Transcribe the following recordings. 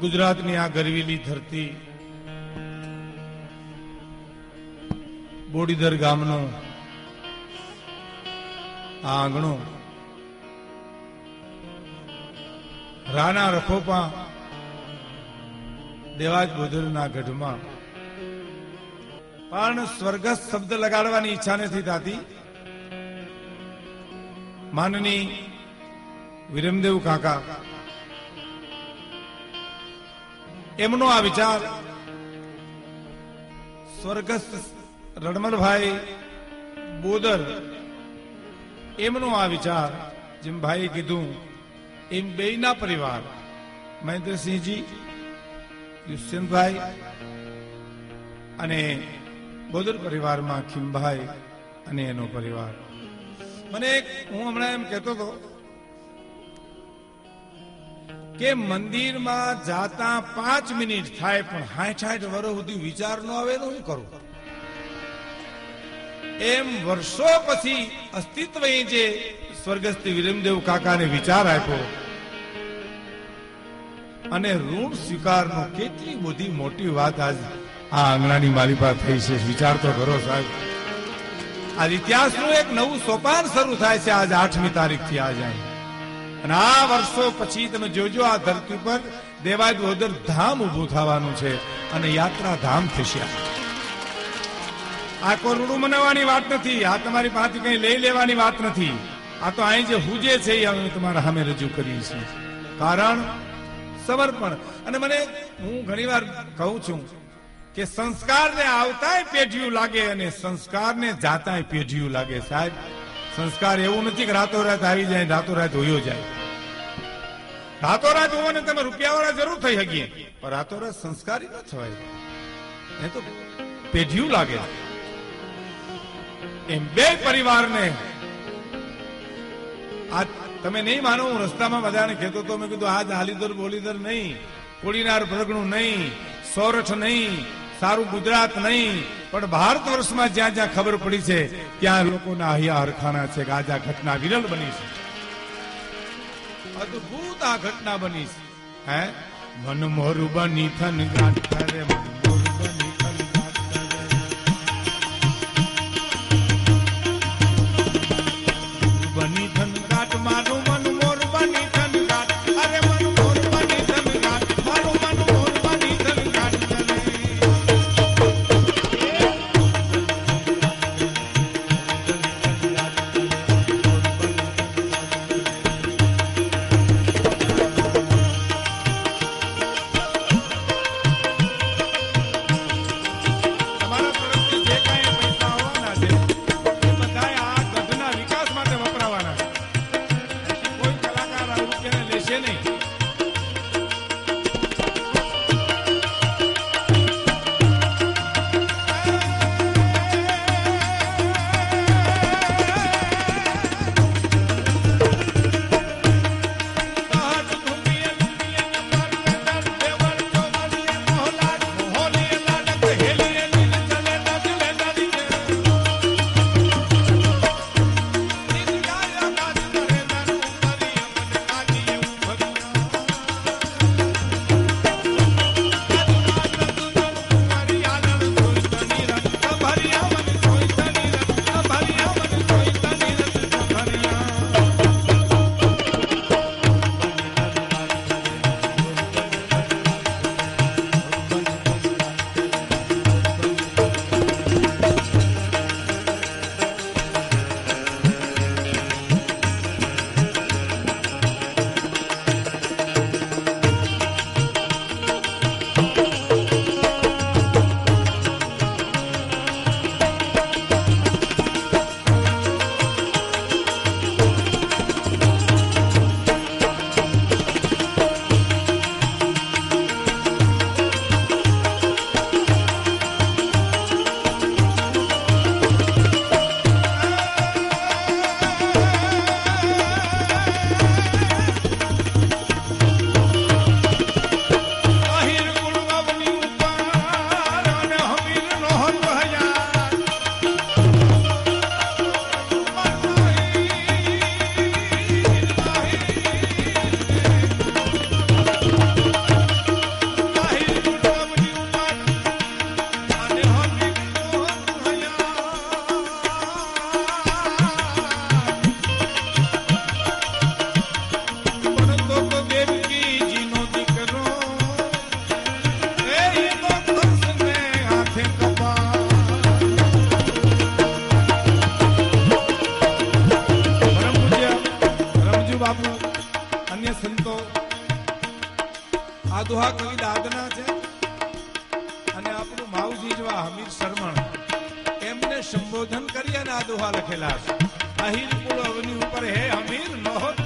ગુજરાતની આ ગરવીલી ધરતી, બોડીદર ગામનો આ આંગણો, રાણા રખોપા દેવાજ બોધરના ગઢમાં પણ સ્વર્ગસ્થ શબ્દ લગાડવાની ઈચ્છા નથી થતી. માનની વિરમદેવ કાકા એમનો આ વિચાર સ્વર્ગસ્થ રણમલભાઈ બોદર એમનો આ વિચાર, જેમ ભાઈએ કીધું એમ બેયના પરિવાર મહેન્દ્રસિંહજી, દુષ્યંતભાઈ અને બોદર પરિવારમાં ખીમભાઈ અને એનો પરિવાર. મને હું હમણાં એમ કહેતો હતો કે મંદિરમાં જાતા 5 મિનિટ થાય પણ 60 વર્ષ સુધી વિચાર ન આવે તો શું કરું? એમ વર્ષો પછી અસ્તિત્વ જે સ્વર્ગસ્થ વિરમદેવ કાકાને વિચાર આપ્યો અને ઋણ સ્વીકારનો કેટલી બધી મોટી વાત આજ આ આંગણાની મારી પાસે થઈ છે. વિચાર તો કરો સાહેબ. આજ ઇતિહાસનું એક નવું સોપાન શરૂ થાય છે આજ 8મી તારીખથી આ જાય. અને આ વર્ષો પછી તમે જોજો આ ધરતી પર દેવાજ બોદર ધામ ઉભું થવાનું છે અને યાત્રા ધામ થશે. આ કોરડું મનાવવાની વાત નથી, આ તમારી પાસેથી કઈ લઈ લેવાની વાત નથી. આ તો અહીં જે હુજે છે એ અમે તમારા સામે રજૂ કરીએ છીએ. કારણ સમર્પણ. અને મને હું ઘણી વાર કહું છું કે સંસ્કારને આવતાય પેઢીયું લાગે અને સંસ્કારને જાતાય પેઢીયું લાગે. સાહેબ, સંસ્કાર એવું નથી કે રાતોરાત આવી જાય રાતોરાત હોયો જાય. રાતોરાત હોવાને તમે રૂપિયાવાળા જરૂર થઈ શકીએ પણ રાતોરાત સંસ્કારી ન થવાય. એ તો પેઢીયું લાગે. એમ બે પરિવારને આ તમે નહીં માનો, હું રસ્તામાં બધાને કહેતો તો, મેં કીધું આજ હાલીદર બોલીદર નહીં, કોડીનાર પ્રગણું નહીં, સોરઠ નહીં, સારું ગુજરાત નહીં, પણ ભારત વર્ષમાં જ્યાં જ્યાં ખબર પડી છે ત્યાં લોકોના હૈયા હરખાના છે કે આજ આ ઘટના વિરલ બની છે. અદભુત આ ઘટના બની છે. હે મન મોરું બની થન ગાંઠ કરે, મન મોરું બની થન ગાંઠ કરે, બની થન ગાંઠ મારું મન મોર બની થન ગાંઠ, અરે મન મોર બની થન ગાંઠ, મારું મન મોર બની થન ગાંઠ કરે. બાપુ અન્ય સંતો આ દુહા કવિ દાદના છે અને આપણું માવજી જેવા હમીર શરમણ એમને સંબોધન કરી અને આ દુહા લખેલા છે. અહિર કુળ અવની ઉપર હે હમીર નહોત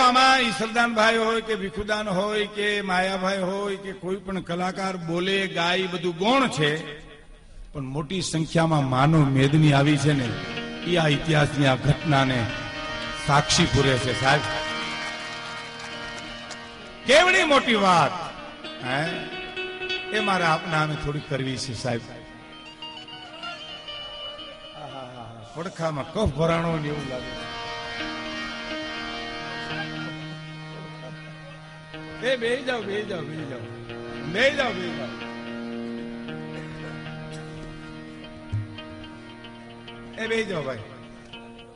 આમાં ઈશ્વરદાનભાઈ હોય કે ભીખુદાન હોય કે માયાભાઈ હોય કે કોઈ પણ કલાકાર બોલે ગાય બધું ગૌણ છે, પણ મોટી સંખ્યામાં માનવ મેદની આવી છે ને, એ આ ઇતિહાસની આ ઘટનાને સાક્ષી પૂરે છે સાહેબ. કેવડી મોટી વાત હે, એ મારે આપના અમે થોડી કરવી છે સાહેબ. પડખામાં કફ ભરાણો ને એવું લાગે. એ બેહી જાઓ, બેહી જાઓ, બેહી જાઓ, બેહી જાઓ, બેહી જાઓ. એ બેહી જાઓ ભાઈ.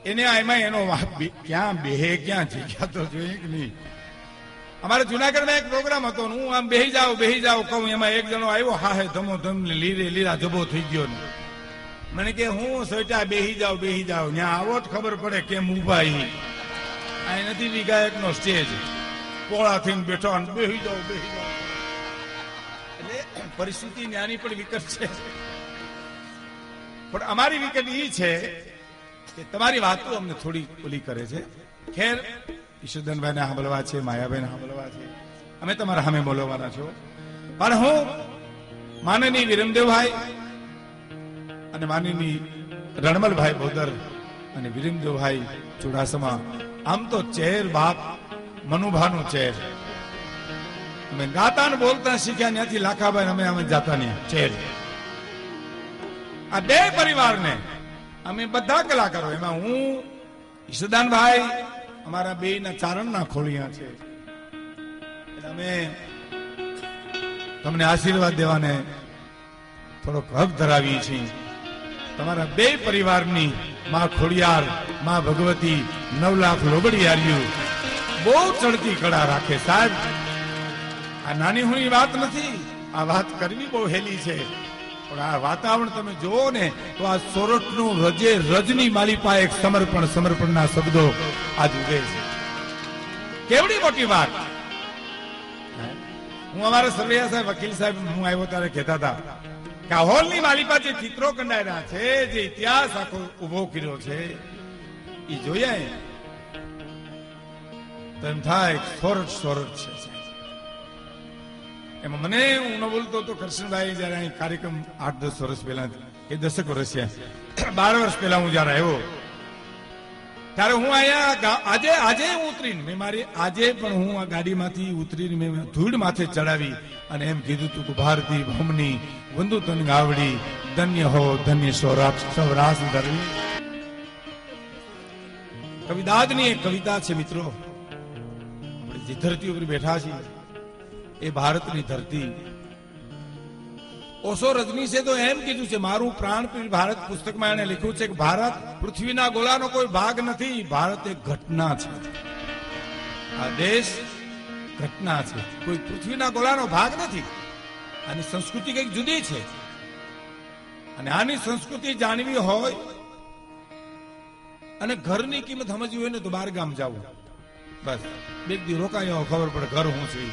એને એમાં એનો ક્યાં બેહે ક્યાં જગ્યા તો જોઈએ કે નહીં. અમારે જુનાગઢમાં એક પ્રોગ્રામ હતો, હું આમ બેહી જાઓ કહું, એમાં એક જણો આવ્યો, હા હે ધમો ધમ લીરા જબો થઈ ગયો ને. મને કે હું સોચા બેહી જાઓ ત્યાં આવો જ ખબર પડે કેમ ઉભા. આ નથી વિગાયક નો સ્ટેજ, પોળા થઈને બેઠો બેહી જાઓ. એટલે પરિસ્થિતિ ન્યાની પણ વિકટ છે, પણ અમારી વિકટ એ છે કે તમારી વાતો અમને થોડી ઓલી કરે છે. ખેર, ઈશ્વરદાનભાઈ ને સાંભળવા છે, માયાભાઈ ને સાંભળવા છે, અમે તમારા સામે બોલવાના છો. પણ હું માનનીય વિરમદેવભાઈ અને માનનીય રણમલભાઈ બોદર અને વિરમદેવભાઈ ચુડાસમા, આમ તો ચેર બાપ મનુભાનું ચેર. અમે ગાતા ને બોલતા શીખ્યા ત્યાંથી લાખાભાઈ અમે જાતા નહીં ચેર. આ બે પરિવારને અમે બધા કલાકારો, એમાં હું ઈશ્વરદાનભાઈ અમારા બે ના ચારણના ખોળિયા છે. અમે તમને આશીર્વાદ દેવાને થોડોક હક ધરાવીએ છીએ. તમારા બે પરિવારની માં ખોડિયાર, માં ભગવતી, 9 લાખ લોબડિયારીઓ બહુ ચડતી કળા રાખે સાહેબ. આ નાની હુની વાત નથી, આ વાત કરવી બહુ હેલી છે. પણ આ વાતાવરણ તમે જુઓ ને તો આ સોરઠનું રજે રજની માલિપા એક સમર્પણના શબ્દો આજ ઉગે છે. કેવડી મોટી વાત. હું અમારા સરવૈયા સાહેબ, વકીલ સાહેબ, હું આવ્યો ત્યારે કહેતા હતા કે આ હોલની માલિપા જે ચિત્રો કંડાયેલા છે, જે ઇતિહાસ આખો ઉભો કર્યો છે, એ જોઈએ તો એમ થાય સોરઠ છે. એમાં મને હું ન બોલતો તો કરશનભાઈ જયારે અહીં કાર્યક્રમ 8-10 વર્ષ પહેલા કે 10 વર્ષ 12 વર્ષ પહેલા હું જયારે આવ્યો ત્યારે હું અહીંયા આજે ઉતરીને મેં મારી આજે પણ હું આ ગાડીમાંથી ઉતરીને મેં ધૂળ માથે ચડાવી અને એમ કીધું તું કે ભારતી ભમની વંદુ તન ગાવડી, ધન્ય હો ધન્ય સૌરાષ્ટ્ર ધરવી. કવિદાદની એક કવિતા છે મિત્રો. આપણે જે ધરતી ઉપર બેઠા છીએ એ ભારતની ધરતી. ઓશો રજનીશે તો એમ કીધું છે, મારું પ્રાણપ્રિય ભારત પુસ્તકમાં એને લખ્યું છે કે ભારત પૃથ્વીના ગોળાનો કોઈ ભાગ નથી, ભારત એક ઘટના છે. આ દેશ ઘટના છે, કોઈ પૃથ્વીના ગોળાનો ભાગ નથી. આની સંસ્કૃતિ કઈક જુદી છે, અને આની સંસ્કૃતિ જાણવી હોય અને ઘરની કિંમત સમજવી હોય ને તો બહાર ગામ જવું. બસ બે દી રોકાયો ખબર પડે ઘર હું છું.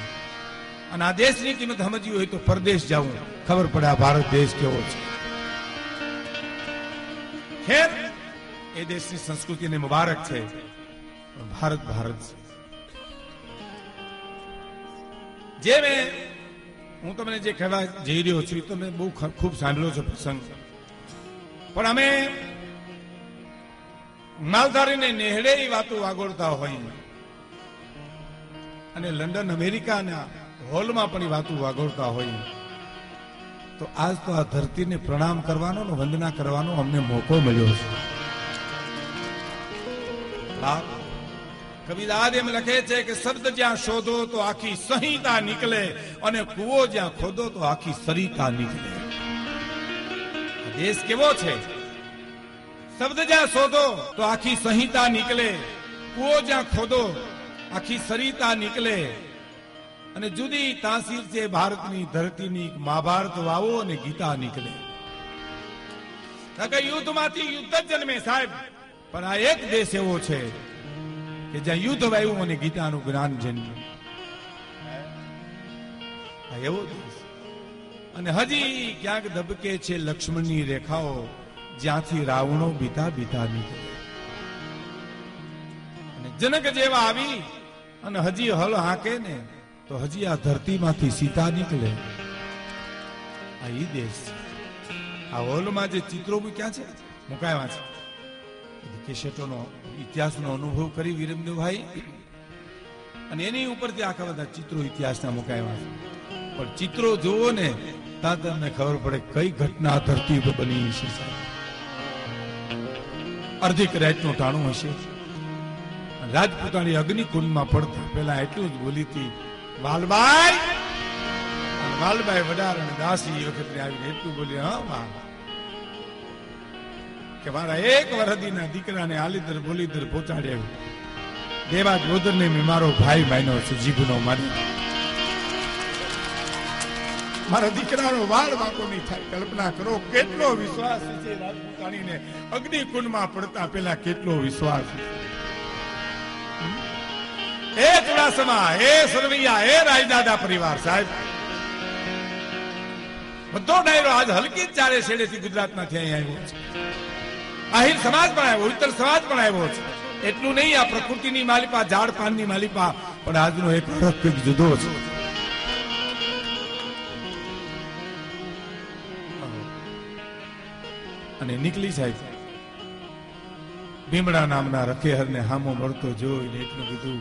અને આ દેશની કિંમત સમજવી હોય તો પરદેશ જવું, ખબર પડે આ ભારત દેશ કેવો છે. ખેર, એ દેશની સંસ્કૃતિને મુબારક છે, ભારત ભારત છે. જે હું તમને જે કહેવા જઈ રહ્યો છું તમે બહુ ખૂબ સાંભળ્યો છો પ્રસંગ, પણ અમે માલધારીને નેહડે વાતો વાગોળતા હોય અને લંડન અમેરિકાના હોલમાં પણ વાતો વાગોળતા હોય, તો આજ તો આ ધરતીને પ્રણામ કરવાનો ને વંદના કરવાનો અમને મોકો મળ્યો છે. કવિદાદ એમ લખે છે કે શબ્દ જ્યાં શોધો તો આખી સંહિતા નીકળે, અને કૂવો જ્યાં ખોદો તો આખી સરિતા નીકળે. દેશ કેવો છે? શબ્દ જ્યાં શોધો તો આખી સંહિતા નીકળે, કૂવો જ્યાં ખોદો આખી સરિતા નીકળે. અને જુદી તાસીર છે ભારતની ધરતીની, મહાભારત વાવો અને ગીતા નીકળે. યુદ્ધમાંથી યુદ્ધ જ જન્મે સાહેબ, પણ આ એક દેશ એવો છે કે જ્યાં યુદ્ધ વાવ્યું અને ગીતાનું જ્ઞાન જન્મ્યું. એવો દેશ. અને હજી ક્યાંક ધબકે છે લક્ષ્મણની રેખાઓ, જ્યાંથી રાવણો બીતા બીતા નીકળે. અને જનક જેવા આવી અને હજી હલ હાકે ને તો હજી આ ધરતીમાંથી સીતા નીકળે. આ ઈ દેશ છે. આ હોલમાં જે ચિત્રો ક્યાં છે મુકાયા છે, કેસેટોનો ઇતિહાસનો અનુભવ કરી વીરેન્દ્રભાઈ, અને એની ઉપરથી આખા બધા ચિત્રો ઇતિહાસના મુકાયા છે. પણ ચિત્રો જોવો ને ત્યાં તમને ખબર પડે કઈ ઘટના ધરતી પર બની છે. અર્ધિક રાતનું ટાણું હશે. રાજપૂતાણી અગ્નિકુંડમાં પડતા પેલા એટલું જ બોલી હતી, વાલબાઈ. વાલબાઈ વડારણ દાસી વખત આવીને એટલું બોલી, હા વાલ, કે મારા એક વરદીના દીકરાને આલીદર બોલીદર પહોંચાડ્યા. દેવા ગોદરને મેં મારો ભાઈ માન્યો છે, જીભનો માની. મારા દીકરાનો વાળ વાંકો નહીં થાય. કલ્પના કરો કેટલો વિશ્વાસ છે રાજપૂતાણીને. અગ્નિકુંડમાં પડતા પેલા કેટલો વિશ્વાસ. એ ચુડાસમા, એ સરવૈયા, એ રાજદાદા પરિવાર સાહેબ, બધો ડાયરો આજ હલકી જ ચારે છેડેથી ગુજરાતમાંથી અહીં આવ્યો છે. આહિર સમાજ પણ આવ્યો, ઉત્તર સમાજ પણ આવ્યો છે. એટલું નહીં, આ પ્રકૃતિની માલિપા, ઝાડ પાનની માલિપા, પણ આજનો એક અરખ જુદો છે. અને નીકળી સાહેબ ભીમડા નામના રખેહરને હામો મળતો જોઈને એટલું કીધું,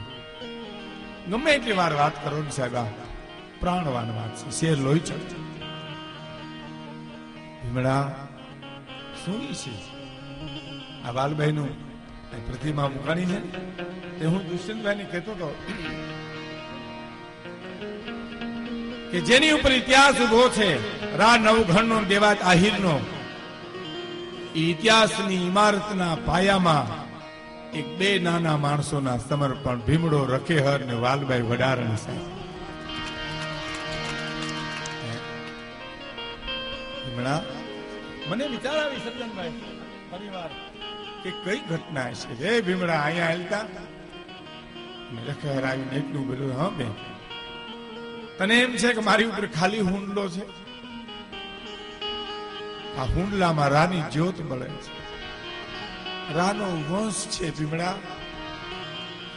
ગમે એટલી વાર વાત કરો ને સાહેબ, આ પ્રાણવાન વાત છે, શેર લોહી ચડશે. ભીમડા શું છે? આ વાલભાઈ નું પ્રતિમા મુકાણી છે તે હું દુષ્યંતભાઈ ને કહેતો હતો કે જેની ઉપર ઇતિહાસ ઉભો છે, રા નવઘણ નો, દેવાત આહિર નો, ઇતિહાસની ઇમારતના પાયામાં એક બે નાના માણસોના સમર્પણ, ભીમડો રખેહર ને વાલભાઈ વડારણ સાહેબ. ભીમડા મને વિચાર આવી સજ્જનભાઈ પરિવાર કે કઈ ઘટના છે રે ભીમડા અહીંયા હાલતા. રખેહર આવીને એટલું બોલ્યું, હા બેન તને એમ છે કે મારી ઉપર ખાલી હુંડલો છે? આ હુંડલામાં રાની જ્યોત મળે છે, રાનો વંશ છે ભીમડા.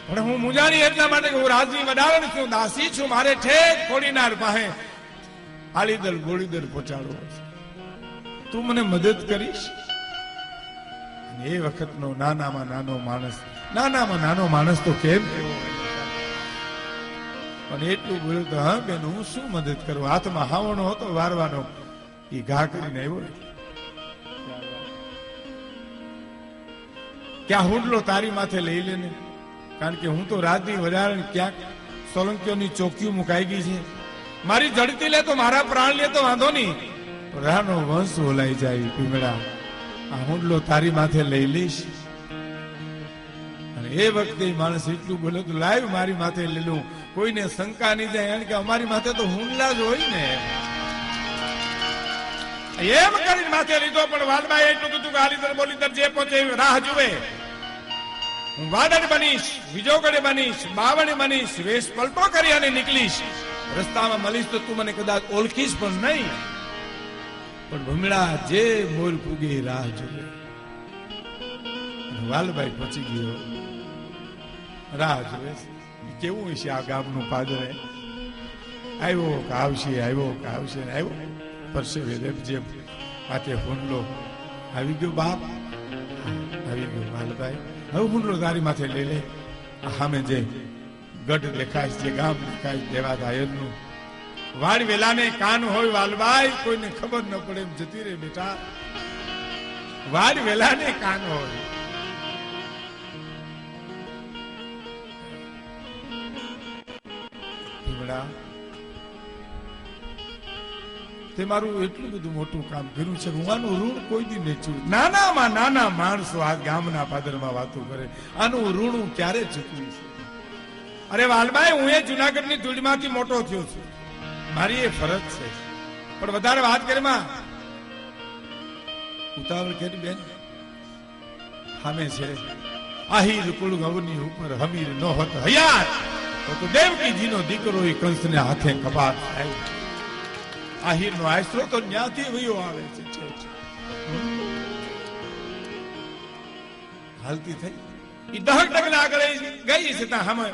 પણ હું મુજાણી એટલા માટે કે હું રાજની વડારણ છું, દાસી છું. મારે ઠેક ખોડીનાર પાસે આલીદર ગોળીદર પહોંચાડવો છે. તું મને મદદ કરીશ? એ વખતનો નાનામાં નાનો માણસ, નાનામાં નાનો માણસ તો કેમ કેવો, પણ એટલું બોલ્યું તો, હા બેન હું શું મદદ કરું? હાથમાં હાવણો હતો વારવાનો, એ ઘા કરીને આવ્યો કે આ હુંડલો તારી માથે લઈ લે ને, કારણ કે હું તો રાજની વડારણ, ક્યાંક સોલંકીઓની ચોકીઓ મુકાઈ ગઈ છે. મારી જડતી લે તો, મારા પ્રાણ લે તો વાંધો નહીં, રાનો વંશ ઓલાઈ જાય. ભીમડા આ હુંડલો તારી માથે લઈ લઈશ? અને એ વખતે માણસ એટલું બોલ્યો તો, લાવ મારી માથે લઈ લઉં, કોઈને શંકા નહીં જાય, કારણ કે અમારી માથે તો હુંડલા જ હોય ને. એમ કરીને માથે લીધો. પણ વાલભાઈ એટલું કીધું કે આલીદર બોલીદર જે પહોંચે રાહ જુએ. હું વાડર બનીશ, વિજોગઢ બનીશ, બાવણ બનીશ, વેશ પલટો કરી અને નીકળીશ. રસ્તામાં મળીશ તો તું મને કદાચ ઓળખીશ પણ નહીં, પણ ભીમડા જે મોર પૂગે રાહ જુએ. વાલભાઈ પહોંચી ગયો, રાહ જુએ. કેવું હશે આ ગામનું પાદરે? આવ્યો કે આવશે, આવ્યો કે આવશે, આવ્યો પરસેવે જેમ માથે હુંડલો આવી ગયો. બાપ આવી ગયો વાલભાઈ, હવે હુંડલો તારી માથે લઈ લે. સામે જે ગઢ દેખાય, જે ગામ દેખાય, દેવાત આયરનું. વાડ વેલાને કાન હોય વાલભાઈ, કોઈને ખબર ન પડે એમ જતી રે બેટા. વાડ વેલાને કાન હોય. ભીમડા તે મારું એટલું બધું મોટું કામ કર્યું છે, હું આનું ઋણ કોઈ દી નહીં ચૂકવું. નાનામાં નાના માણસો આ ગામના પાદરમાં વાતો કરે, આનું ઋણ હું ક્યારે ચૂકવીશ? અરે વાલભાઈ, હું એ જુનાગઢની ધૂળમાંથી મોટો થયો છું, મારી એ ફરજ છે. પણ વધારે વાત કરે માં ઉતાવળ કરી બેન. સામે છે આહિર કુળ ગવની ઉપર હમીર નો હોત હયાત, તો દેવકીજીનો દીકરો એ કંસને હાથે કપાત થાય. આહિર નો આશરો તો ન્યાથી વયો આવે છે. હાલતી થઈ ઈ દહક ડગલા આગળ ગઈ છે ત્યાં હમે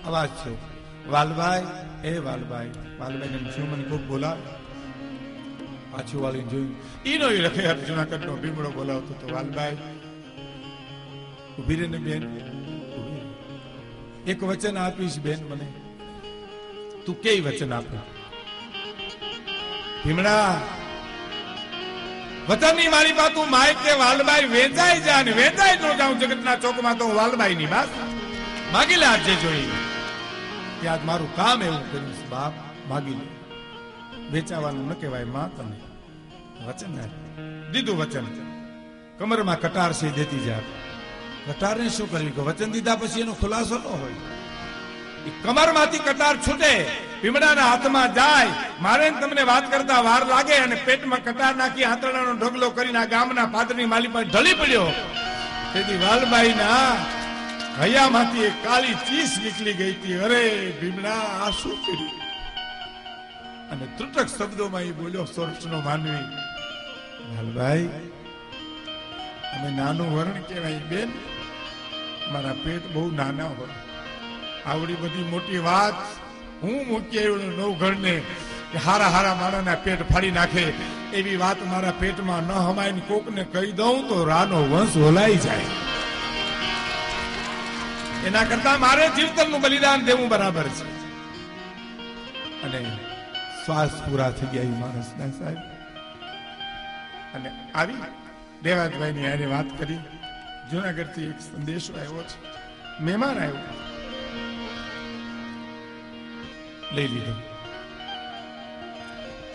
અવાજ થયો, વાલભાઈ, એ વાલભાઈ. વાલભાઈ ને શું મને ખૂબ બોલાવે. પાછું વાળીને જોયું, ઈનો રખે જુનાગઢ નો ભીમડો બોલાવતો તો. વાલભાઈ ઉભી રે ને બેન, એક વચન આપીશ બેન મને, તું કે વચન આપે. ભીમડા, વતનની મારી પાસે તું માય કે વાલબાઈ વેચાઈ જા ને વેચાઈ ન જાઉં જગતના ચોકમાં તો વાલબાઈ ની વાત માગી લે. આજે જોઈ કે આજ મારું કામ એવું કર્યું છે બાપ, માગી લે. વેચાવાનું ન કહેવાય માં, તને વચન દીધું. વચન કમરમાં કટાર છે દેતી જા. કટારને શું કર્યું કે વચન દીધા પછી એનો ખુલાસો ન હોય. કમરમાંથી કટાર છૂટે, ભીમડાના હાથમાં જાય. મારે તમને વાત કરતા વાર લાગે અને પેટમાં કટાર નાખી આંતરડાનો ઢગલો કરીને આ ગામના પાદરની માલી પર ઢળી પડ્યો. તેથી વાલબાઈના હૈયામાંથી એક કાળી ચીસ નીકળી ગઈ હતી. અરે ભીમડા, આ શું કર્યું? અને ત્રુટક શબ્દોમાં એ બોલ્યો, સોરઠનો માનવી, વાલબાઈ અમે નાનું વરણ કહેવાય બેન, મારા પેટ બહુ નાના હોય. આવડી બધી મોટી વાત હું મૂકી આવ્યો નવઘરને કે હારા હારા માણાના પેટ ફાડી નાખે એવી વાત મારા પેટમાં ન હમાય ને કોકને કહી દઉં તો રાનો વંશ ઓલાઈ જાય. એના કરતા મારે જીવતરનું બલિદાન દેવું બરાબર છે. અને શ્વાસ પૂરા થઈ ગયા માણસના સાહેબ. અને આવી દેવાતભાઈ ની આને વાત કરી. જુનાગઢ થી એક સંદેશો આવ્યો છે, મહેમાન આવ્યો, લઈ લીધો.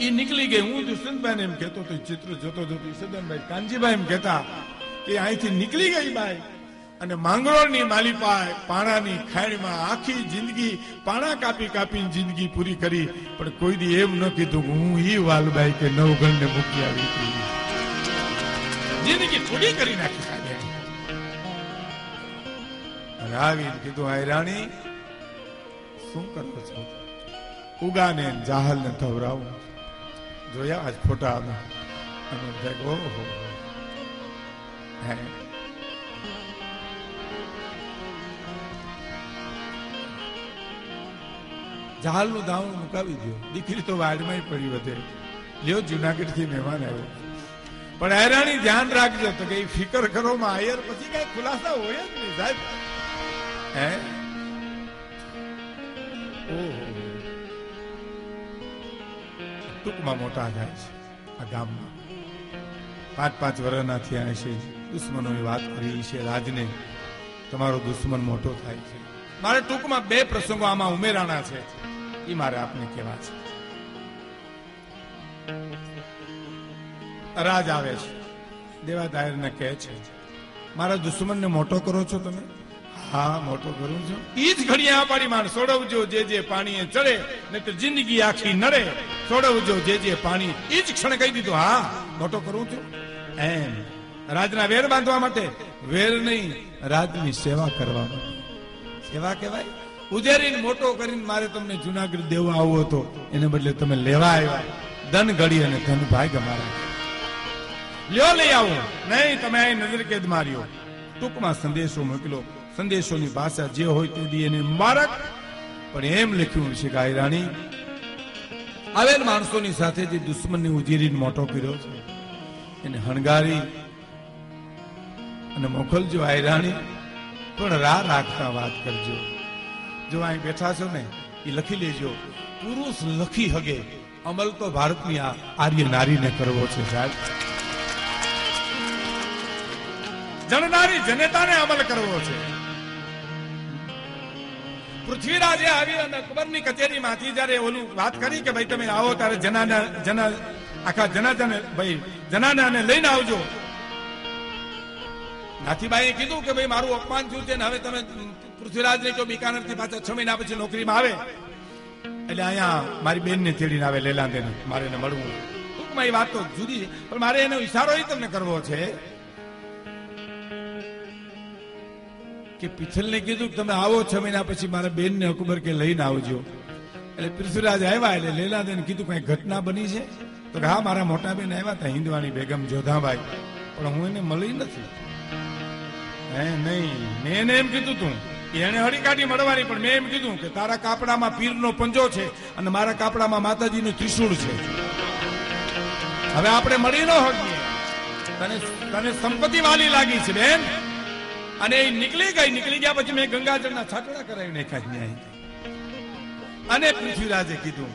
એ નીકળી ગઈ. હું દુષ્યંતભાઈ એમ કહેતો તો, ચિત્ર જોતો જોતો સદનભાઈ કાનજીભાઈ એમ કહેતા કે અહીંથી નીકળી ગઈ બાઈ અને માંગરોળની માલિપાય પાણાની ખાણીમાં આખી જિંદગી પાણા કાપી કાપીને જિંદગી પૂરી કરી. પણ કોઈ દી એમ ન કીધું હું ઈ વાલબાઈ કે નવગણને મૂકી આવી હતી. જિંદગી થોડી કરી નાખી સાહેબ. અને આવીને કીધું, આ રાણી શું કરો છો? ઉગાને જાહલ ને થવરાવું. જોયા આજ ફોટા અમે ઓહો જાહલ નું દાવણ મુકાવી દો. દીકરી તો વાડમાં પડી વધે. લ્યો જુનાગઢ થી મહેમાન આવ્યો. પણ હેરાણી ધ્યાન રાખજો તો કઈ ફિકર કરો માં આયર પછી કઈ ખુલાસા હોય જ નહીં સાહેબ. હે ટૂંકમાં મોટા થાય છે આ ગામમાં. 5-5 વર્ષના થયા છે. દુશ્મનોની વાત કરી છે રાજને, તમારો દુશ્મન મોટો થાય છે. મારે ટૂંકમાં 2 પ્રસંગો આમાં ઉમેરાણા છે, એ મારે આપને કહેવા છે. રાજ આવે છે, દેવાદાયરને કહે છે, મારા દુશ્મનને મોટો કરો છો તમે? હા મોટો કરું છું. ઈ જ ઘડીએ આ પાડી માણ સોડવજો જે પાણીએ ચડે, નહીં તો જિંદગી આખી નડે. સોડવજો જે પાણી. ઈ જ ક્ષણે કહી દીધું, હા મોટો કરું છું. એમ રાજના વેર બાંધવા માટે? વેર નહીં, રાજની સેવા કરવા માટે. સેવા કહેવાય. ઉજેરીને મોટો કરીને મારે તમને જુનાગઢ દેવા આવો હતો, એને બદલે તમે લેવા આવ્યા. ધન ઘડી અને ધન ભાગ અમારા. લ્યો લઈ આવો. નહીં, તમે અહીં નજર કેદ માર્યો. ટૂંકમાં સંદેશો મોકલો. સંદેશોની ભાષા જે હોય તે દી એને મારક. પણ એમ લખ્યું છે કે રાણી આવેલ માણસોની સાથે જે દુશ્મનને ઉજીરીને મોટો કર્યો છે એને હણગારી અને મોકલજો રાણી. પણ રાહ રાખતા વાત કરજો. જો અહીં બેઠા છો ને એ લખી લેજો. પુરુષ લખી હગે, અમલ તો ભારતની આર્ય નારીને કરવો છે સાહેબ. જનનારી જનેતાને અમલ કરવો છે. પૃથ્વીરાજે આવી અને અકબરની કચેરીમાંથી જયારે ઓલું વાત કરી કે ભાઈ તમે આવો ત્યારે આખા જનાનાને લઈને આવજો. નાથીબાઈએ કીધું કે ભાઈ મારું અપમાન થયું છે ને હવે તમે પૃથ્વીરાજને કહો બિકાનેર થી પાછા 6 મહિના પછી નોકરીમાં આવે. એટલે અહીંયા મારી બેનને તેડીને આવે લેલાંદેને, મારે એને મળવું. ટૂંકમાં એ વાત તો જુદી છે, પણ મારે એનો ઈશારો એ તમને કરવો છે કે પિથલને કીધું કે તમે આવો 6 મહિના પછી મારા બેનને અકબર કે લઈને આવજો. એટલે પૃથ્વીરાજ આવ્યા. એટલે લેલાદેને કીધું કઈ ઘટના બની છે? તો હા મારા મોટા બેન આવ્યા હતા, હિન્દવાણી બેગમ જોધાભાઈ, પણ હું એને મળી નથી. હે નહીં, મેં એને એમ કીધું તું એને હળી કાઢી મળવાની, પણ મેં એમ કીધું કે તારા કાપડામાં પીરનો પંજો છે અને મારા કાપડામાં માતાજીનું ત્રિશૂળ છે. હવે આપણે મળી ન શકીએ. તને સંપત્તિ વાલી લાગી છે બેન. અને એ નીકળી ગયા પછી મેં ગંગાજળના છાટડા કરાવી નાખ્યા. અને પૃથ્વીરાજે કીધું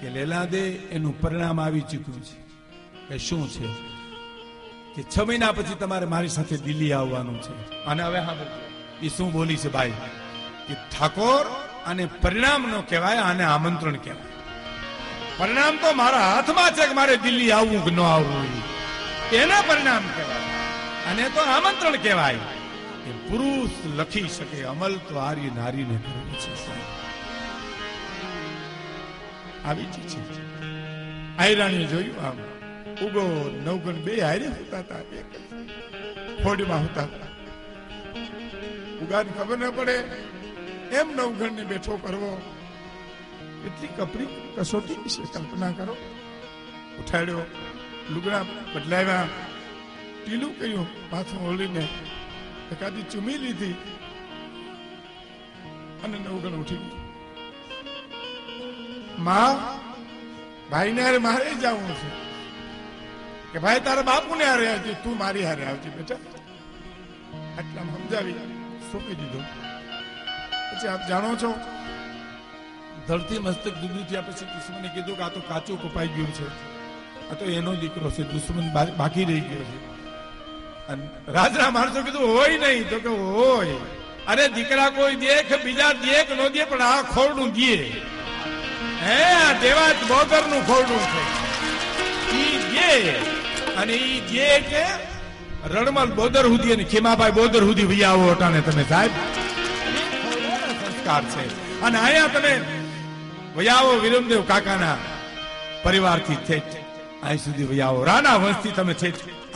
કે લેલા દે એનું પરિણામ આવી ચૂક્યું છે. કે શું છે? કે 6 મહિના પછી તમારે મારી સાથે દિલ્હી આવવાનું છે. અને હવે હા એ શું બોલી છે ભાઈ કે ઠાકોર અને પરિણામ નો કહેવાય, આને આમંત્રણ કહેવાય. પરિણામ તો મારા હાથમાં છે કે મારે દિલ્હી આવવું કે ન આવવું, એના પરિણામ કહેવાય. અને તો આમંત્રણ કહેવાય. કે પુરુષ લખી શકે, અમલ તો આર્ય નારીને કરવું છે. આવી જ છે. આયરાણીએ જોયું આમ ઉગો નવગણ બે હારે હોતા હતા, ફોડીમાં હોતા હતા. ઉગાને ખબર ન પડે એમ નવગણ ને બેઠો કરવો. એટલી કપરી કસોટી વિશે કલ્પના કરો. ઉઠાડ્યો, લુગડા બદલાવ્યા, ટીલું કહ્યું, માથું ઓળીને એકાદી ચૂમી લીધી અને નવગણ ઉઠી ગયું. માં, ભાઈને હારે મારે જવું છે. કે ભાઈ તારા બાપુ ને હારે આવજે, તું મારી હારે આવજે બેટા. આટલા સમજાવી સોંપી દીધો. પછી આપ જાણો છો ધરતી મસ્તક જુદું થયા પછી દુશ્મને કીધું કે આ તો કાચું કપાઈ ગયું છે, આ તો એનો દીકરો છે, દુશ્મન બાકી રહી ગયો છે. અને રાજના માણસો કીધું હોય નહીં, તો કે હોય. અરે દીકરા કોઈ દે કે બીજા દે કે નો દે, પણ આ ખોરડું દે. હે દેવાજ બોદર નું ખોરડું છે. ઈ દે અને ઈ દે કે રણમલ બોદર હુધી અને ખીમાભાઈ બોદર હુધી વૈયાવો અટાણે તમે સાહેબ. સંસ્કાર છે. અને અહીંયા તમે વૈયાવો વિરમદેવ કાકાના પરિવારથી છે અહીં સુધી વૈયાવો, રાણા વંશથી તમે છે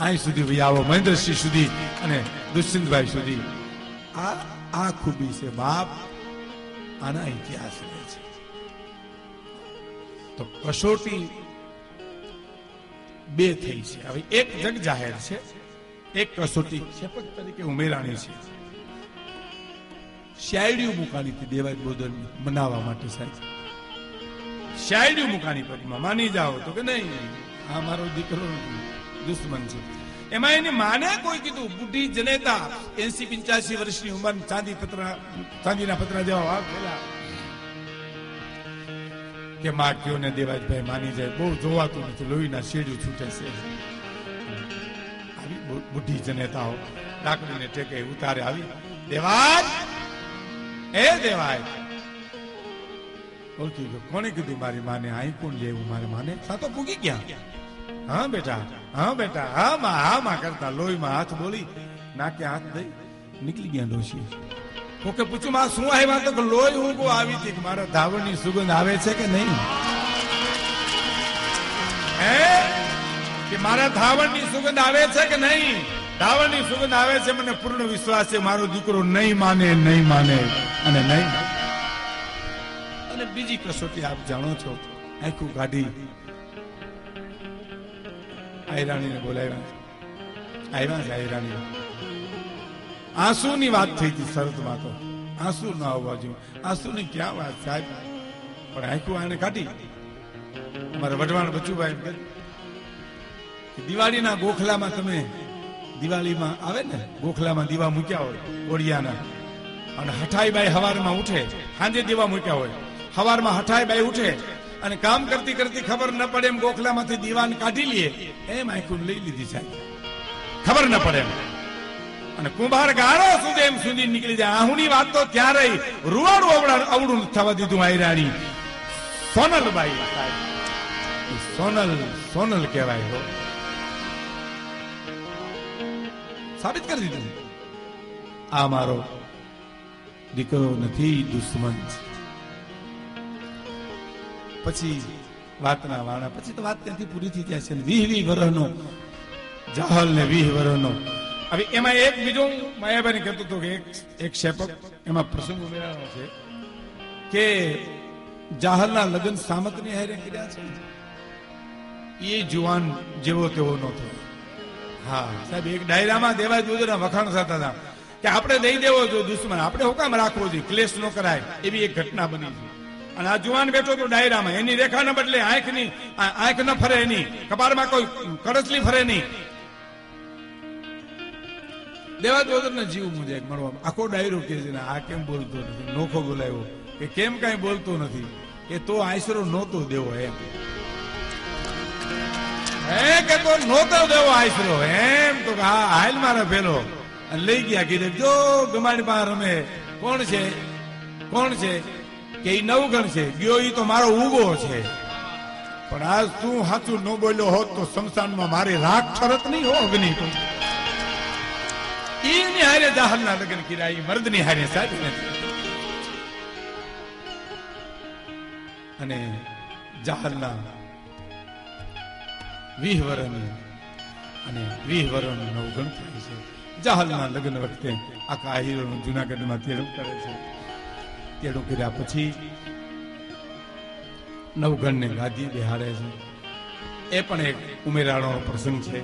અહીં સુધી વૈયાવો, મહેન્દ્રસિંહ સુધી અને દુષ્યંતભાઈ સુધી. આ ખૂબી છે બાપ. આના ઇતિહાસ રહે છે. તો કસોટી બે થઈ છે. હવે એક જગ જાહેર છે, એક કસોટી શેપક તરીકે ઉમેરાણી છે. શાયરીઓ મુકાની હતી દેવાજ બોદર બનાવવા માટે સાહેબ. શાયરીઓ મુકાની પદમાં માની જાઓ તો કે નહીં આ મારો દીકરો દુશ્મન છે. એમાં એની માને કોઈ કીધું બુઢી જનેતા 80-85 વર્ષની ઉંમર, ચાંદીના પતરા જેવા વાઘ પેલા કે માં કયો ને દેવાજભાઈ માની જાય, બહુ જોવાતું નથી, લોહીના શેડ્યું છૂટે છે. આવી બુઢી જનેતાઓ લાકડીને ટેકે ઉતારે આવી. દેવાજ, એ દેવાજ ઓળખી ગયો. કોને કીધું મારી માને? અહીં કોણ લેવું મારે માને? સાતો પૂગી ગયા. હા બેટા, હા બેટા, હા માં કરતા લોહીમાં હાથ બોલી નાકે હાથ દઈ નીકળી ગયા ડોશી. કોકે પૂછ્યું માં શું આવ્યા? તો લોહી હું આવી હતી કે મારા ધાવણની સુગંધ આવે છે કે નહીં? હે કે મારા ધાવણની સુગંધ આવે છે કે નહીં? ધાવણની સુગંધ આવે છે, મને પૂર્ણ વિશ્વાસ છે મારો દીકરો નહીં માને અને નહીં. અને બીજી કસોટી આપ જાણો છો, આખું કાઢી આયરાણીને બોલાવ્યા. આવ્યા છે આયરાણી. આંસુની વાત થઈ હતી શરતમાં, તો આંસુ ન આવવા જોઈએ. આંસુની ક્યાં વાત સાહેબ? પણ આખું આને કાઢી. અમારા વઢવાણ બચુભાઈ કે દિવાળીના ગોખલામાં તમે દિવાળીમાં આવે ને ગોખલામાં દીવા મૂક્યા હોય ઓળિયાના, અને હઠાઈબાઈ હવારમાં ઉઠે, સાંજે દીવા મૂક્યા હોય, હવારમાં હઠાઈબાઈ ઉઠે અને કામ કરતી કરતી ખબર ન પડે એમ ગોખલામાંથી દીવાને કાઢી લે, એમ આખું લઈ લીધી સાહેબ, ખબર ન પડે એમ. અને કુંભાર ગાળો સુધી એમ સુધી નીકળી જાય. આહુની વાત તો ત્યાં રહી, રૂવાડું અવળું થવા દીધું. આયરાણી સોનલબાઈ સાહેબ, સોનલ કહેવાય, સાબિત કરી દીધું આ મારો દીકરો નથી, દુશ્મન છે. પછી વાતના વાણા પછી તો વાત ત્યાંથી પૂરી થઈ જાય છે. 20 વર્ષનો જાહલ ને 20 વર્ષનો. હવે એમાં એક બીજો માયાભાઈ કહેતો હતો કે એક શેપક એમાં પ્રસંગ ઉમેરાનો છે કે જાહલના લગ્ન સામતની હારે કર્યા છે. એ જુવાન જેવો તેવો નહોતો. હા સાહેબ, એક ડાયરામાં દેવાજ બોદરના વખાણ થતા હતા કે આપણે દઈ દેવો જોઈએ દુશ્મન, આપણે હું કામ રાખવો જોઈએ, ક્લેશ ન કરાય, એવી એક ઘટના બની છે. અને આ જુવાન બેઠો તો ડાયરામાં, એની રેખાને બદલે આંખ ન ફરે, એની કપાળમાં કોઈ કડસલી ફરે નહીં. દેવાદોદરને જીવ મુજે મળવા આખો ડાયરો કે છે, આ કેમ બોલતો નથી, નોખો બોલાયો કે કેમ કઈ બોલતો નથી, એ તો આશરો નહોતો દેવો એમ, કે તો નહોતો દેવો આશરો એમ, તો હા હાલ મારે પેલો અને લઈ ગયા. કીધે જો ગમાડી પાસે રમે, કોણ છે કે એ નવગણ છે, ગયો ઈ તો મારો ઉગો છે. પણ આજ તું સાચું ન બોલ્યો હોત તો શમશાનમાં મારી રાખ ઠરત નહીં હો અગ્નિ. ઈની હારે જાહરના લગ્ન કર્યા, ઈ મર્દની હારે સાચી નથી. અને જાહરના 20 વર્ષની અને 20 વર્ષનું નવગણ થાય છે. જાહલના લગ્ન વખતે આખા હીરોનું જુનાગઢમાં તેડું કરે છે. તેડું કર્યા પછી નવગણને ગાદી બેહાડે છે. એ પણ એક ઉમેરાળો પ્રસંગ છે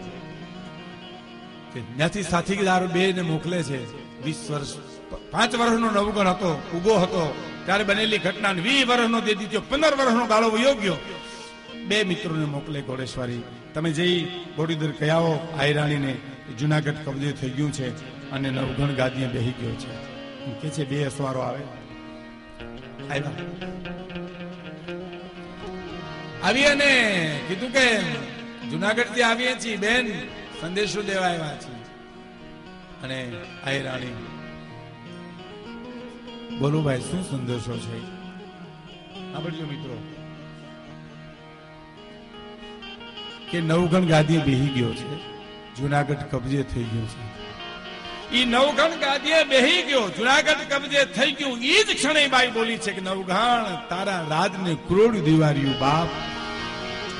કે ત્યાંથી સાથીદાર બે ને મોકલે છે. 20 વર્ષ 5 વર્ષનો નવગણ હતો, ઉગો હતો, ત્યારે બનેલી ઘટના 20 વર્ષનો દે દીધો, 15 વર્ષનો ગાળો વયો ગયો. 2 મિત્રોને મોકલે ઘોડેશ્વરી, તમે જઈ ઘોડીદર કયાઓ આયરાણીને જુનાગઢ કબજે થઈ ગયું છે અને નવગણ ગાદીએ બેહી ગયો છે. કે છે 2 અસવારો આવી અને કીધું કે જુનાગઢ થી આવીએ છીએ બેન, સંદેશો દેવા આવ્યા છીએ. અને આયરાણી, બોલો ભાઈ શું સંદેશો છે? સાંભળજો મિત્રો, કે નવગણ ગાદીએ બેહી ગયો છે, જુનાગઢ કબજે થઈ ગયું છે. ઈ નવગણ ગાદીએ બેહી ગયો, જુનાગઢ કબજે થઈ ગયું. ઈ જ ક્ષણે બાઈ બોલી છે કે નવગણ તારા રાજને ક્રોડ દિવાર્યું બાપ.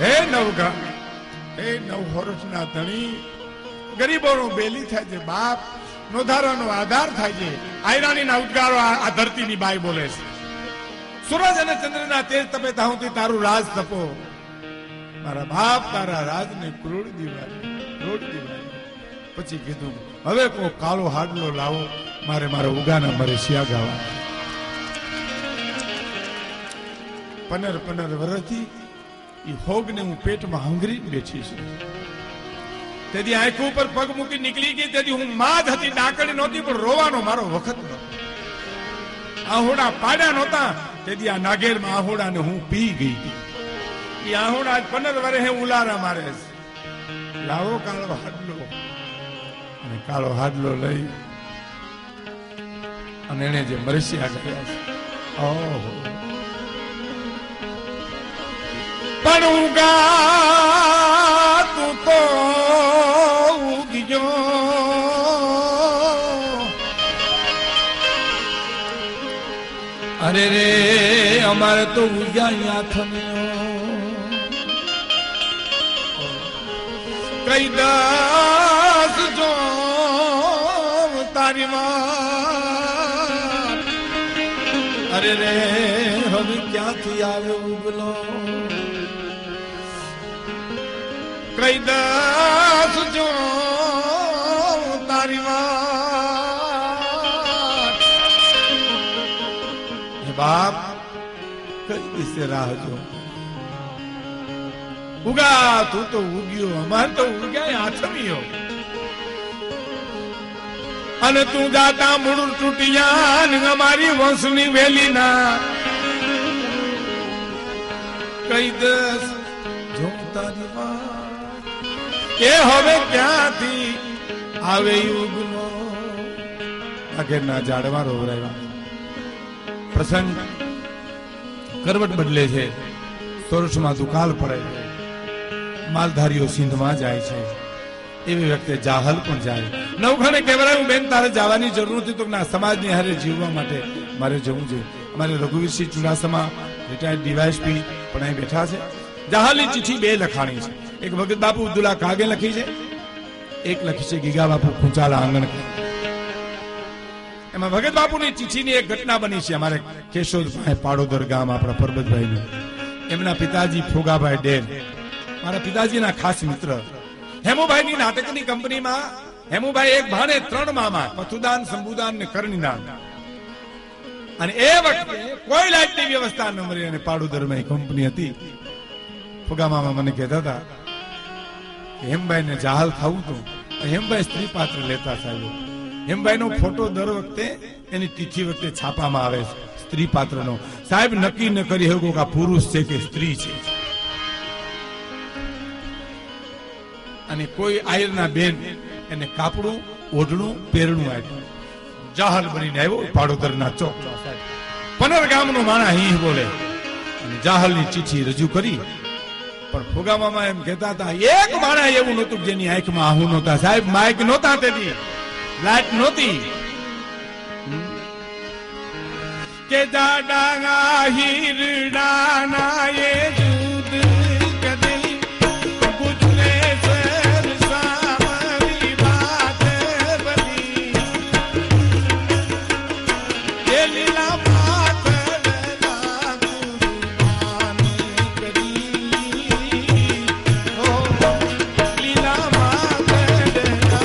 હે નવગણ, હે 9 વર્ષના ધણી, ગરીબોનો બેલી થાય છે બાપ, નોધારાનો આધાર થાય છે. આયરાણીના ઉદ્ગારો આ ધરતીની બાઈ બોલે છે. સૂરજ અને ચંદ્રના તેજ તપે તાહુથી તારું રાજ તપો મારા બાપ, તારા રાજને ક્રોડ દિવાળી. પછી કીધું હવે કો કાળો હાડલો લાવો, મારે મારા ઉગાના મારે શિયા ગાવા. 15 વર્ષથી ઈ હોગને હું પેટમાં હંગરી બેઠી છું. તેથી આંખ ઉપર પગ મૂકી નીકળી ગઈ. તેથી હું માં જ હતી, ડાકડી નહોતી, પણ રોવાનો મારો વખત નહોતો. આહોડા પાડ્યા નહોતા, તેથી આ નાગેરમાં આહોડાને હું પી ગઈ. એ આહોડા 15 વર્ષે ઉલારા મારે છે. લાવો કાળો હાડલો. અને કાળો હાડલો લઈ અને એને જે મરસિયા કર્યા છે, ઓહો. પણ ઉગા તું તો ઉગજો, અરે રે અમારે તો ઉગ્યા આથમ્યો. કઈ દાસ જો તારી માં, અરે રે હવે ક્યાંથી આવ્યો ઉગલો. કઈ દાસ જો તારી માં, હે બાપ કઈ દિશે રાહ જો. ઉગા તું તો ઉગ્યો, અમારે તો ઉગ્યા આથમીયો. અને તું જાતા મૂળ તૂટિયા ને અમારી વંશની વેલી ના. કઈ દસ જોતાની વાત એ હવે ક્યાંથી આવે ઉગલો. આગળના ઝાડવા રોવરાવ્યા. પ્રસંગ કરવટ બદલે છે. સોરઠમાં દુકાળ પડે છે, માલધારીઓ સિંધમાં જાય છે. એવી વખતે જાહલ પણ જાય. નવઘણે કહેવાયું બેન તારે જવાની જરૂર નથી. તો ના, સમાજની હારે જીવવા માટે મારે જવું જોઈએ. અમારે રઘુવીરસિંહ ચુડાસમા રિટાયર્ડ ડીવાયએસપી પણ અહીં બેઠા છે. જાહલની ચિઠ્ઠી 2 લખાણી છે. એક ભગત બાપુ ઉદ્દુલા કાગે લખી છે, એક લખી છે ગીગા બાપુ ખૂંચાલા આંગણ. એમાં ભગત બાપુની ચિઠ્ઠીની એક ઘટના બની છે. અમારે કેશોદ પાસે પાડોદર ગામ આપણા પરબતભાઈનું, એમના પિતાજી ફોગાભાઈ ડેર મારા પિતાજીના ખાસ મિત્ર. હેમુભાઈની નાટકની કંપનીમાં હેમુભાઈ એક ભાણે 3 મામા, પથુદાન, શંભુદાન ને કરણીદાન. અને એ વખતે કોઈ લાઇટની વ્યવસ્થા ન મળી અને પાડોદરમાં કંપની હતી. ફુગા મામા મને કહેતા હતા હેમભાઈ ને જહાલ થવું હતું. હેમભાઈ સ્ત્રી પાત્ર લેતા સાહેબ. હેમભાઈ નો ફોટો દર વખતે એની તિથિ વખતે છાપામાં આવે છે સ્ત્રી પાત્ર નો. સાહેબ નક્કી ન કરી શકો કે આ પુરુષ છે કે સ્ત્રી છે. અને કોઈ આયરના બેન એને કાપડું, ઓઢણું, પેરણું આપ્યું. જાહલ બનીને આવ્યો પાડોદરના ચોક. પનર ગામનો માણા અહીં બોલે અને જાહલની ચિઠ્ઠી રજૂ કરી. પણ ફુગા મામા એમ કહેતા હતા એક માણા એવું નહોતું જેની આંખમાં આહુ નહોતા. સાહેબ માઇક નહોતા, તેથી લાઈટ નહોતી. કે દાડા હીરડાના એ દૂધ કદી ગુજરે સર સામરી વાત બધી એ લીલા પાથરના ગુરબાન કરી ઓ લીલા પાથરના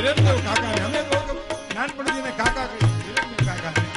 વીરેન્દ્ર કાકા અમે નાનપણથી કાકા વીરેન્દ્ર કાકા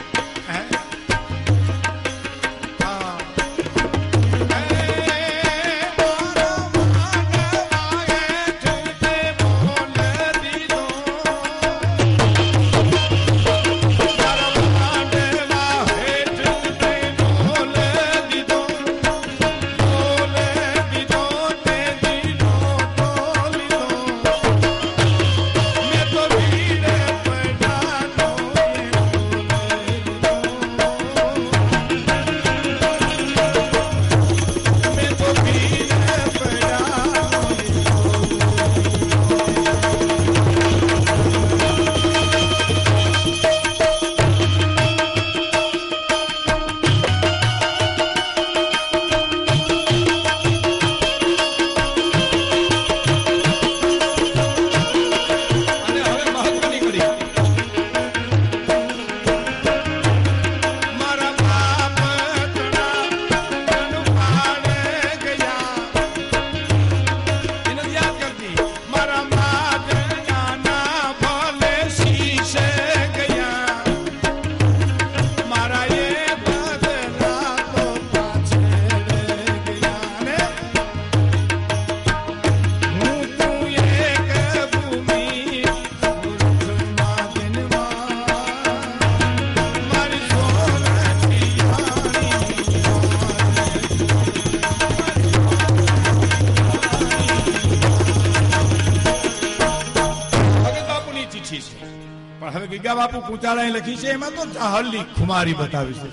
બાપુ કુચાળાએ લખી છે એમાં તો ચાહલની ખુમારી બતાવી છે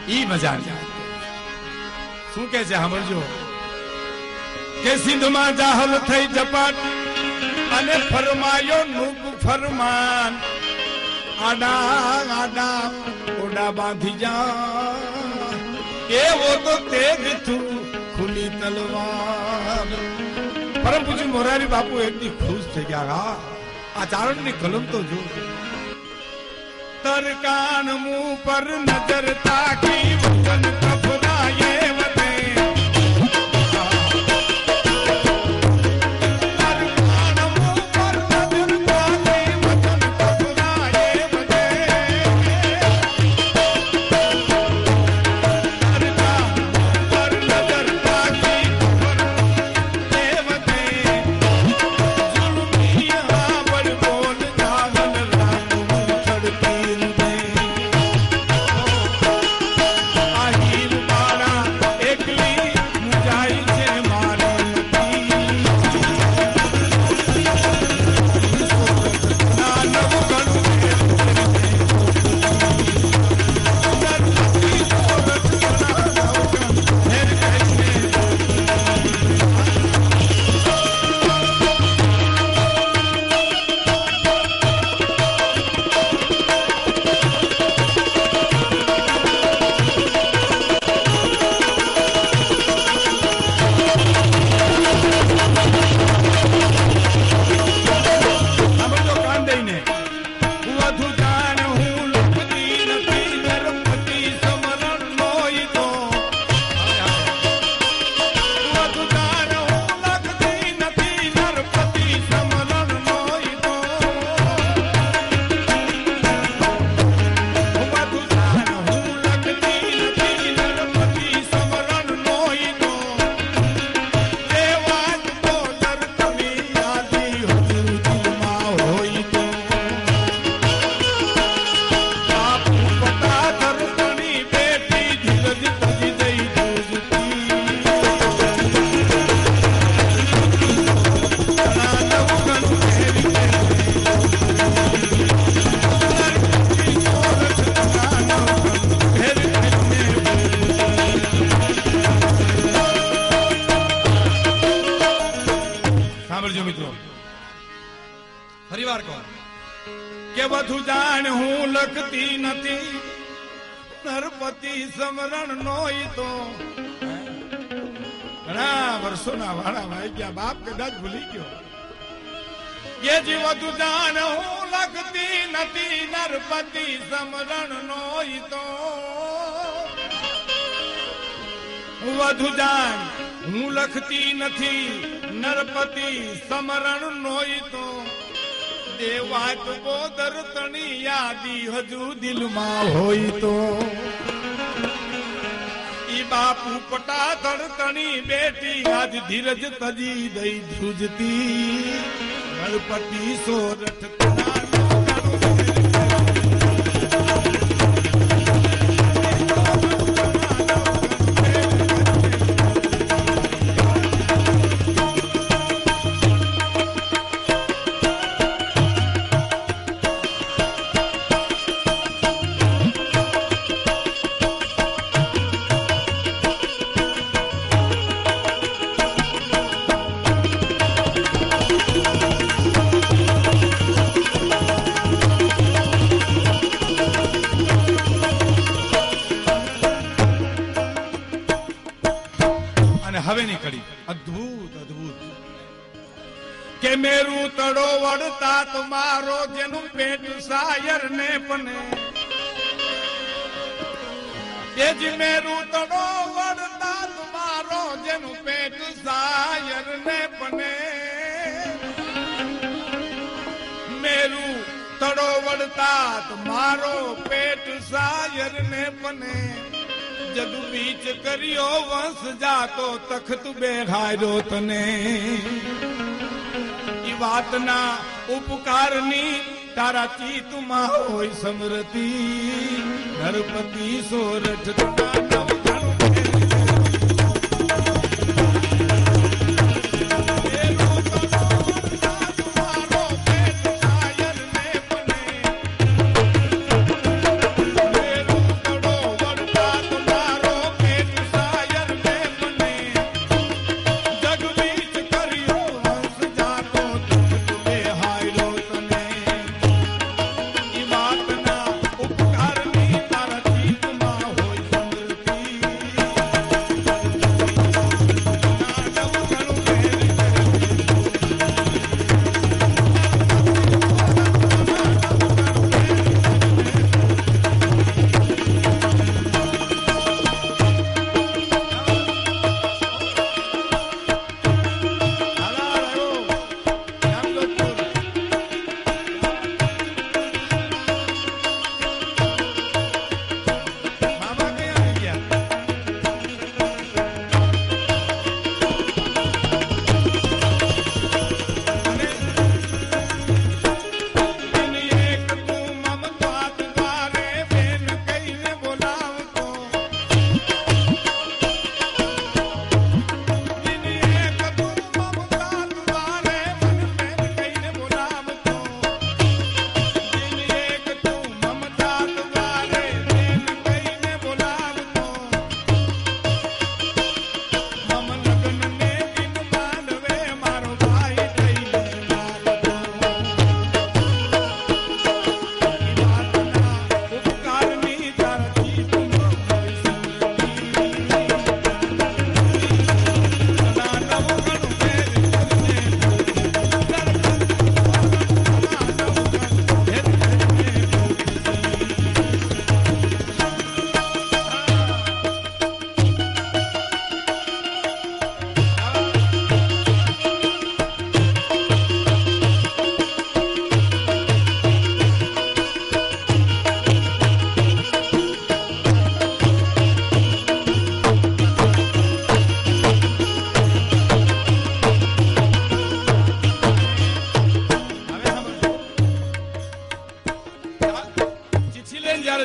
ઈ મજા શું કે છે સાંભળજો કે સિંધમાં જાહલ થઈ ઝપાટ અને ફરમાયો નુક ફરમાન આડા આડા ઓડા બાંધી જા એવો તો તેજ તું ખુલી તલવાર પરમ પૂજ્ય મોરારી બાપુ એટલી ખુશ થઈ ગયા આ ચારણ ની કલમ તો જો તરકાન મું પર નજર તાકી વતન કફરાએ વતે તરકાન મું પર નજર તાકી વતન કફરાએ વતે તરકાન પર નજર તાકી વતન વતે જુલમિયા બળ બોલ જાગલ રામ છડતી ફરીવાર કહો કે બધું જાણ હું લખતી નથી નરપતિ સમરણ નોય તો ઘણા વર્ષોના વાળા વાઈ ગયા બાપ કદાચ ભૂલી ગયો કે જે બધું જાણ હું લખતી નથી નરપતિ સમરણ નોય તો વધુ જાણ હું લખતી નથી નરપતિ સમરણ નોય તો દેવાત બોદર તણી યાદી હજુ દિલમાં હોય તો ઈ બાપુ પટા તણી બેટી આજ ધીરજ તજી દઈ ધ્રુજતી ગણપતિ સોરઠ હવેની કડી અદ્ભુત અદ્ભુત કે મેરું તડો વડતા તમારો જેનું પેટ સાયર ને પને એ જ મેરું તડો વડતા તમારો જેનું પેટ સાયર ને પને મેરું તડો વડતા તમારો પેટ સાયર ને પને જગ બીચ કર્યો વંશ જાતો તખત બેહાર્યો તને ઈ વાતના ઉપકારની તારા ચિત્તમાં હોય સમરતિ નરપતિ સોરઠ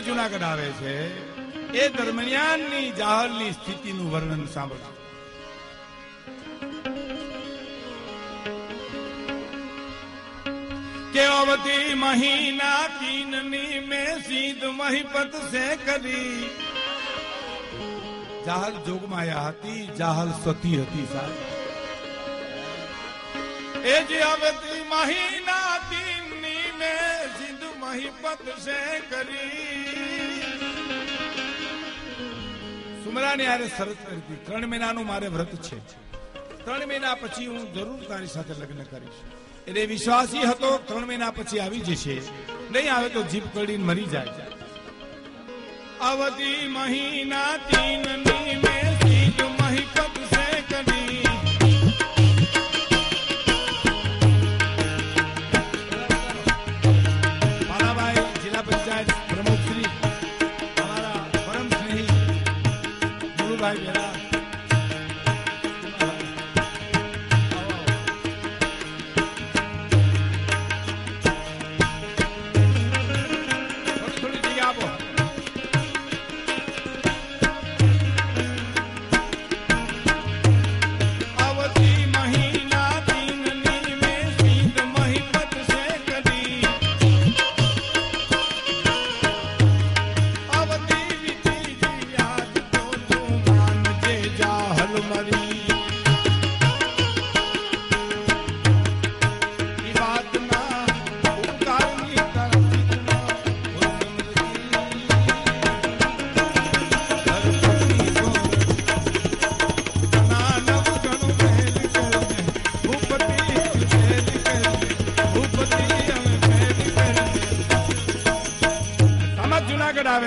જુનાગઢ આવે છે એ દરમિયાનની જાહરની સ્થિતિનું વર્ણન સાંભળો. કે અવધી મહિના તીનની મેં સીધ મહિપત સે કરી. જાહલ જોગમાયા હતી, જાહલ સતી હતી સાહેબ. એ જે અવધી મહિના તીનની મેં સીધ મહિપત સે કરી. સુમરાની આરે શરત કરી હતી 3 મહિનાનું મારે વ્રત છે, 3 મહિના પછી હું જરૂર તારી સાથે લગ્ન કરીશ. એટલે વિશ્વાસી હતો 3 મહિના પછી આવી જશે, નહીં આવે તો જીભ કડીને મરી જાય. અવધી મહિના તીનની મેં સીધ મહિપત સે કરી.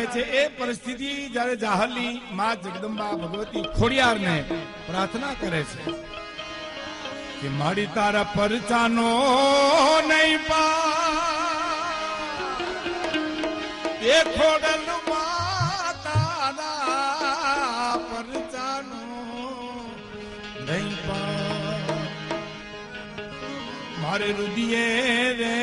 છે એ પરિસ્થિતિ જ્યારે જાહલની માં જગદંબા ભગવતી ખોડિયારને પ્રાર્થના કરે છે કે મારી તારા પરચાનો નહીં એ ખોડલ માતાના પરચાનો નહીં મારે રુદિયે રે